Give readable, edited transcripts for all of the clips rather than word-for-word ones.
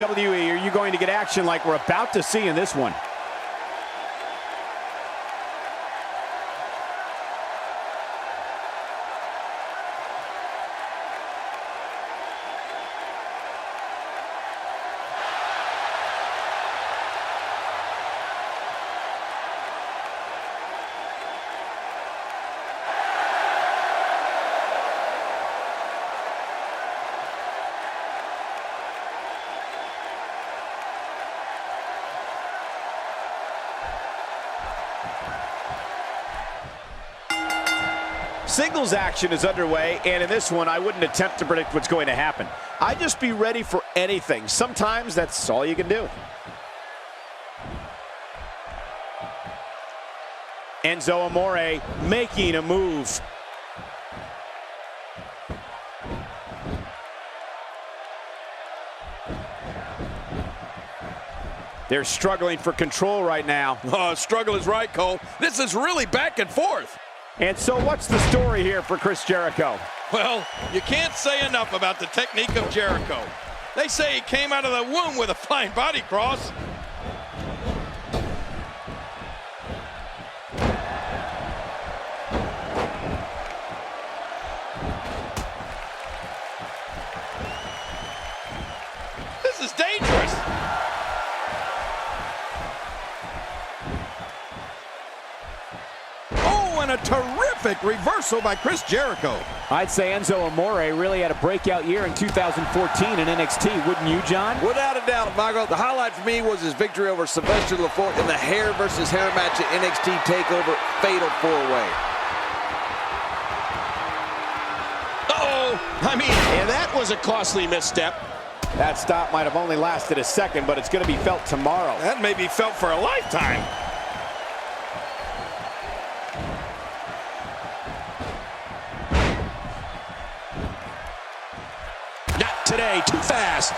WWE, are you going to get action like we're about to see in this one? Singles action is underway, and in this one, I wouldn't attempt to predict what's going to happen. I'd just be ready for anything. Sometimes that's all you can do. Enzo Amore making a move. They're struggling for control right now. Oh, struggle is right, Cole. This is really back and forth. And so what's the story here for Chris Jericho? Well, you can't say enough about the technique of Jericho. They say he came out of the womb with a flying body cross. This is dangerous. And a terrific reversal by Chris Jericho. I'd say Enzo Amore really had a breakout year in 2014 in NXT, wouldn't you, John? Without a doubt, Michael. The highlight for me was his victory over Sylvester Lefort in the hair versus hair match at NXT TakeOver Fatal 4-Way. And that was a costly misstep. That stop might have only lasted a second, but it's going to be felt tomorrow. That may be felt for a lifetime. Today, too fast.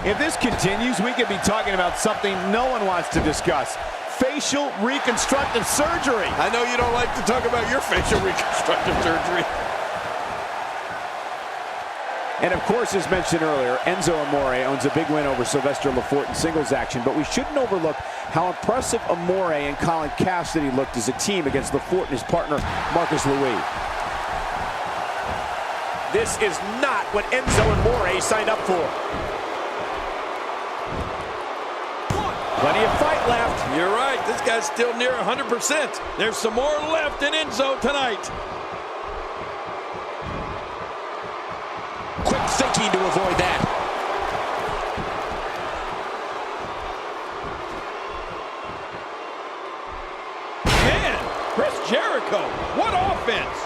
If this continues, we could be talking about something no one wants to discuss. Facial reconstructive surgery. I know you don't like to talk about your facial reconstructive surgery. And of course, as mentioned earlier, Enzo Amore owns a big win over Sylvester Lefort in singles action, but we shouldn't overlook how impressive Amore and Colin Cassidy looked as a team against Lefort and his partner, Marcus Louis. This is not what Enzo Amore signed up for. Plenty of fight left. You're right. This guy's still near 100%. There's some more left in Enzo tonight. Quick thinking to avoid that. Man, Chris Jericho, what offense.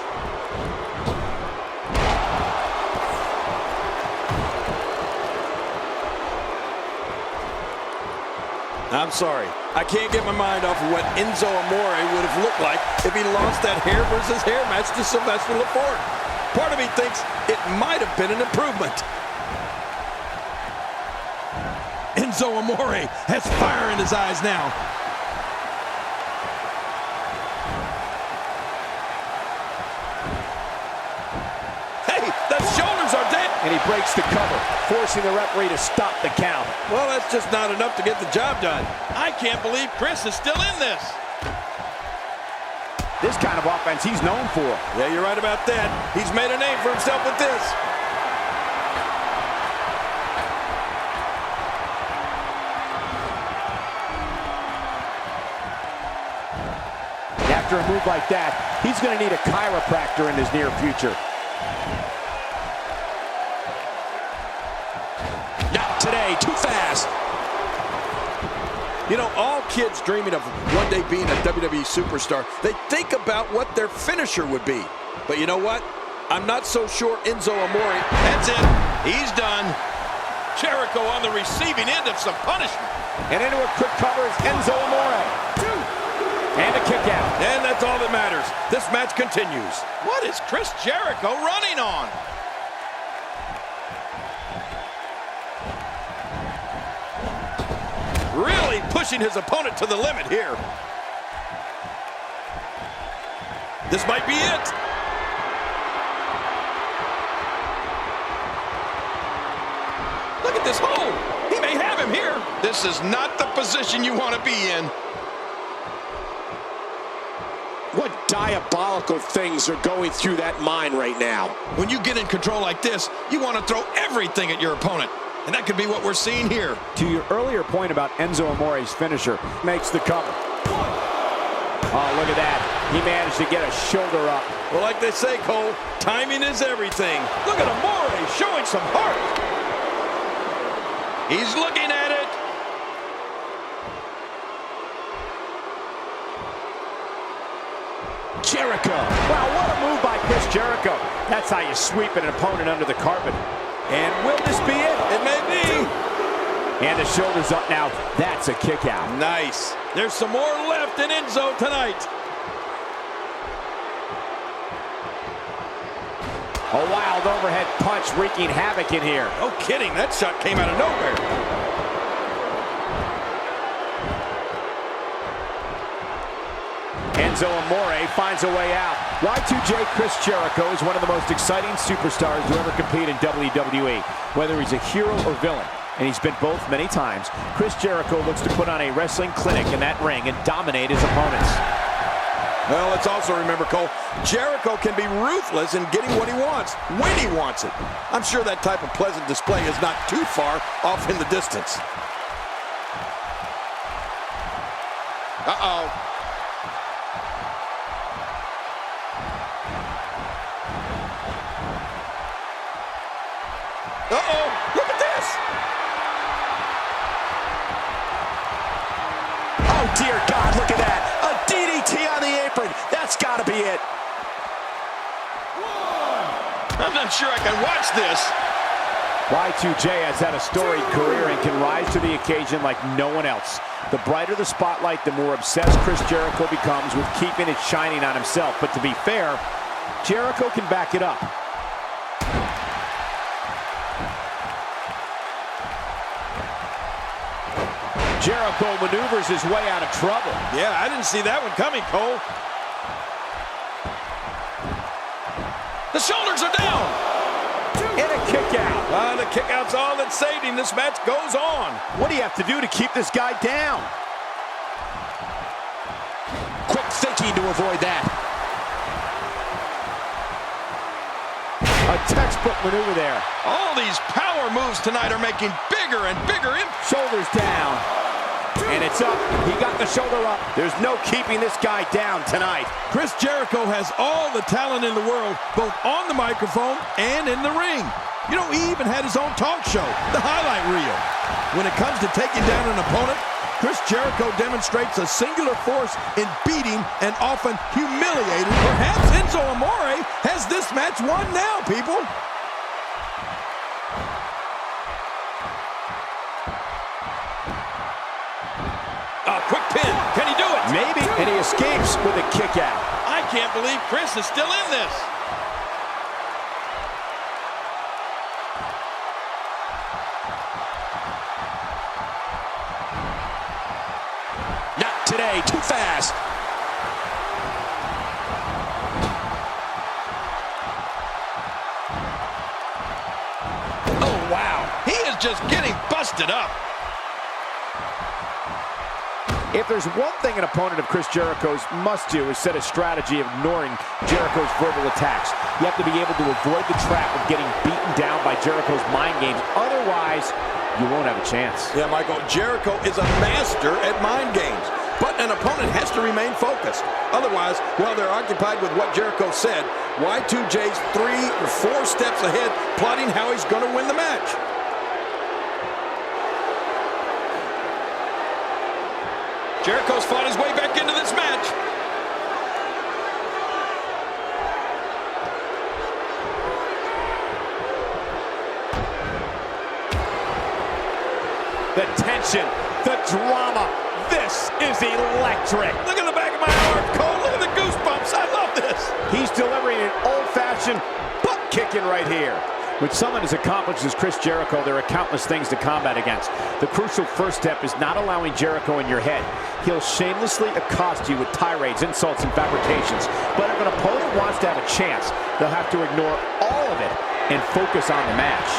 I'm sorry. I can't get my mind off of what Enzo Amore would have looked like if he lost that hair versus hair match to Sylvester Lefort. Part of me thinks it might have been an improvement. Enzo Amore has fire in his eyes now. Hey, the shoulders are dead. And he breaks the cover, forcing the referee to stop the count. Well, that's just not enough to get the job done. I can't believe Chris is still in this. This kind of offense he's known for. Yeah, you're right about that. He's made a name for himself with this. After a move like that, he's going to need a chiropractor in his near future. Today, too fast. You know, all kids dreaming of one day being a WWE superstar, they think about what their finisher would be. But you know what? I'm not so sure Enzo Amore. That's it. He's done. Jericho on the receiving end of some punishment. And into a quick cover is Enzo Amore. And a kick out. And that's all that matters. This match continues. What is Chris Jericho running on? Really pushing his opponent to the limit here. This might be it. Look at at this hold. He may have him here. This is not the position you want to be in. What diabolical things are going through that mind right now? When you get in control like this, you want to throw everything at your opponent. And that could be what we're seeing here. To your earlier point about Enzo Amore's finisher, makes the cover. Oh, look at that. He managed to get a shoulder up. Well, like they say, Cole, timing is everything. Look at Amore showing some heart. He's looking at it. Jericho. Wow, what a move by Chris Jericho. That's how you sweep an opponent under the carpet. And will this be it? It may be. And the shoulder's up now. That's a kick out. Nice. There's some more left in Enzo tonight. A wild overhead punch wreaking havoc in here. No kidding. That shot came out of nowhere. Enzo Amore finds a way out. Y2J Chris Jericho is one of the most exciting superstars to ever compete in WWE. Whether he's a hero or villain, and he's been both many times, Chris Jericho looks to put on a wrestling clinic in that ring and dominate his opponents. Well, let's also remember, Cole, Jericho can be ruthless in getting what he wants, when he wants it. I'm sure that type of pleasant display is not too far off in the distance. Uh-oh. Uh-oh, look at this! Oh, dear God, look at that. A DDT on the apron. That's got to be it. I'm not sure I can watch this. Y2J has had a storied career and can rise to the occasion like no one else. The brighter the spotlight, the more obsessed Chris Jericho becomes with keeping it shining on himself. But to be fair, Jericho can back it up. Jericho maneuvers his way out of trouble. Yeah, I didn't see that one coming, Cole. The shoulders are down. And a kick out. The kick out's all that saved him. This match goes on. What do you have to do to keep this guy down? Quick thinking to avoid that. A textbook maneuver there. All these power moves tonight are making bigger and bigger impacts. Shoulders down. And it's up. He got the shoulder up. There's no keeping this guy down tonight. Chris Jericho has all the talent in the world, both on the microphone and in the ring. You know, he even had his own talk show, the highlight reel. When it comes to taking down an opponent, Chris Jericho demonstrates a singular force in beating and often humiliating. Perhaps Enzo Amore has this match won now, people. Quick pin. Can he do it? Maybe. And he escapes with a kick out. I can't believe Chris is still in this. Not today. Too fast. Oh, wow. He is just getting busted up. If there's one thing an opponent of Chris Jericho's must do is set a strategy of ignoring Jericho's verbal attacks. You have to be able to avoid the trap of getting beaten down by Jericho's mind games. Otherwise, you won't have a chance. Yeah, Michael, Jericho is a master at mind games. But an opponent has to remain focused. Otherwise, while they're occupied with what Jericho said, Y2J's 3 or 4 steps ahead, plotting how he's going to win the match. Jericho's fought his way back into this match. The tension, the drama, this is electric. Look at the back of my arm, Cole. Look at the goosebumps. I love this. He's delivering an old-fashioned butt kicking right here. With someone as accomplished as Chris Jericho, there are countless things to combat against. The crucial first step is not allowing Jericho in your head. He'll shamelessly accost you with tirades, insults, and fabrications. But if an opponent wants to have a chance, they'll have to ignore all of it and focus on the match.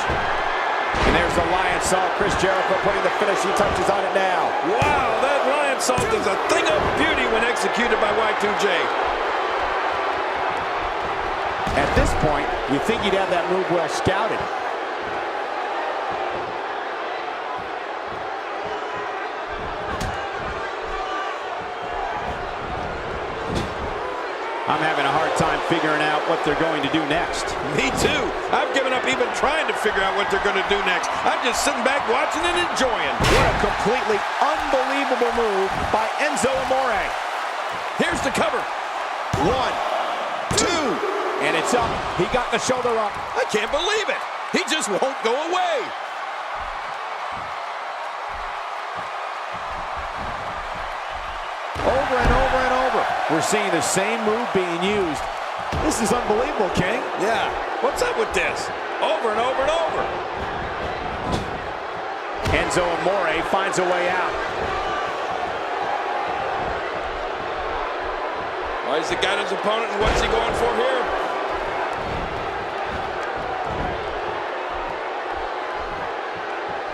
And there's the Lion Salt. Chris Jericho putting the finishing touches on it now. Wow, that Lion Salt is a thing of beauty when executed by Y2J. At this point, you think you'd have that move well scouted. I'm having a hard time figuring out what they're going to do next. Me too. I've given up even trying to figure out what they're going to do next. I'm just sitting back watching and enjoying. What a completely unbelievable move by Enzo Amore. Here's the cover. 1, 2, and it's up. He got the shoulder up. I can't believe it. He just won't go away. Over and over and over. We're seeing the same move being used. This is unbelievable, King. Yeah, what's up with this? Over and over and over. Enzo Amore finds a way out. Well, he's got his opponent, and what's he going for here?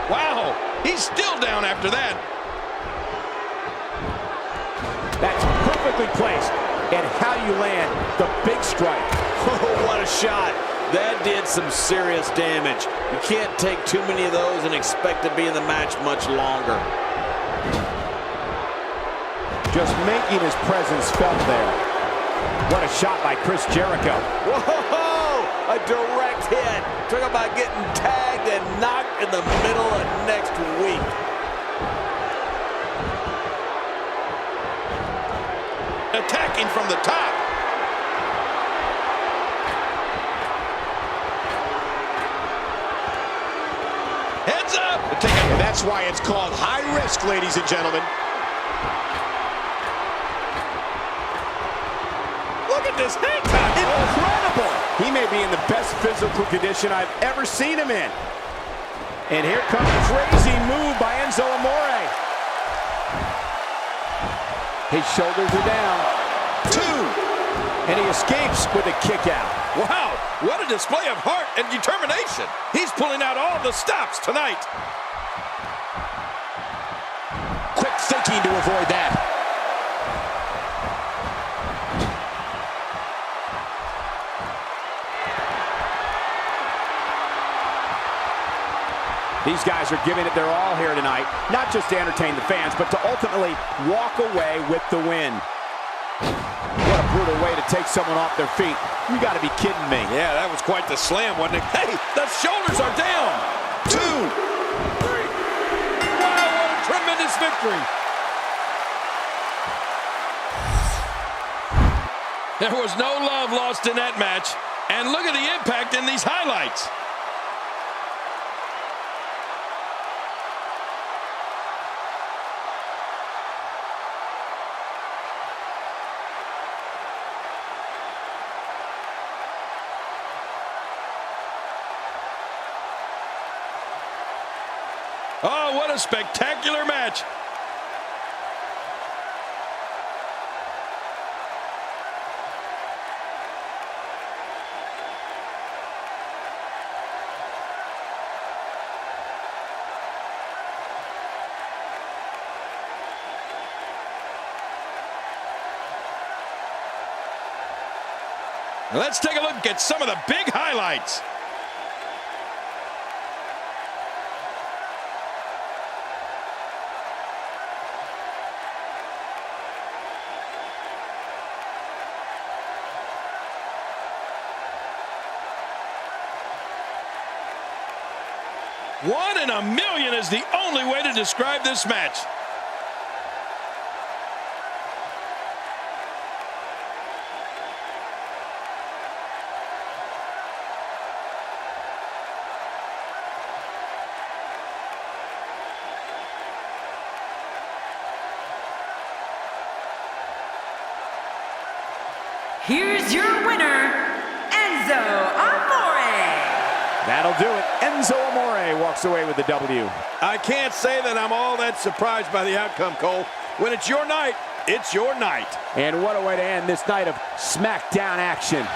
Wow, he's still down after that. That's perfectly placed. And how you land the big strike. Oh, what a shot. That did some serious damage. You can't take too many of those and expect to be in the match much longer. Just making his presence felt there. What a shot by Chris Jericho. Whoa! A direct hit. Talk about getting tagged and knocked in the middle of next week. Attacking from the top. Heads up. And that's why it's called high risk, ladies and gentlemen. Look at this hang time. Incredible. He may be in the best physical condition I've ever seen him in. And here comes a crazy move by Enzo Amore. His shoulders are down. 2. And he escapes with a kick out. Wow, what a display of heart and determination. He's pulling out all the stops tonight. Quick thinking to avoid that. These guys are giving it their all here tonight, not just to entertain the fans, but to ultimately walk away with the win. What a brutal way to take someone off their feet. You got to be kidding me. Yeah, that was quite the slam, wasn't it? Hey, the shoulders are down. 2. 3. Wow, what a tremendous victory. There was no love lost in that match. And look at the impact in these highlights. Oh, what a spectacular match. Let's take a look at some of the big highlights. One in a million is the only way to describe this match. Here's your winner, Enzo Amore. That'll do it. Enzo Amore walks away with the W. I can't say that I'm all that surprised by the outcome, Cole. When it's your night, it's your night. And what a way to end this night of Smackdown action.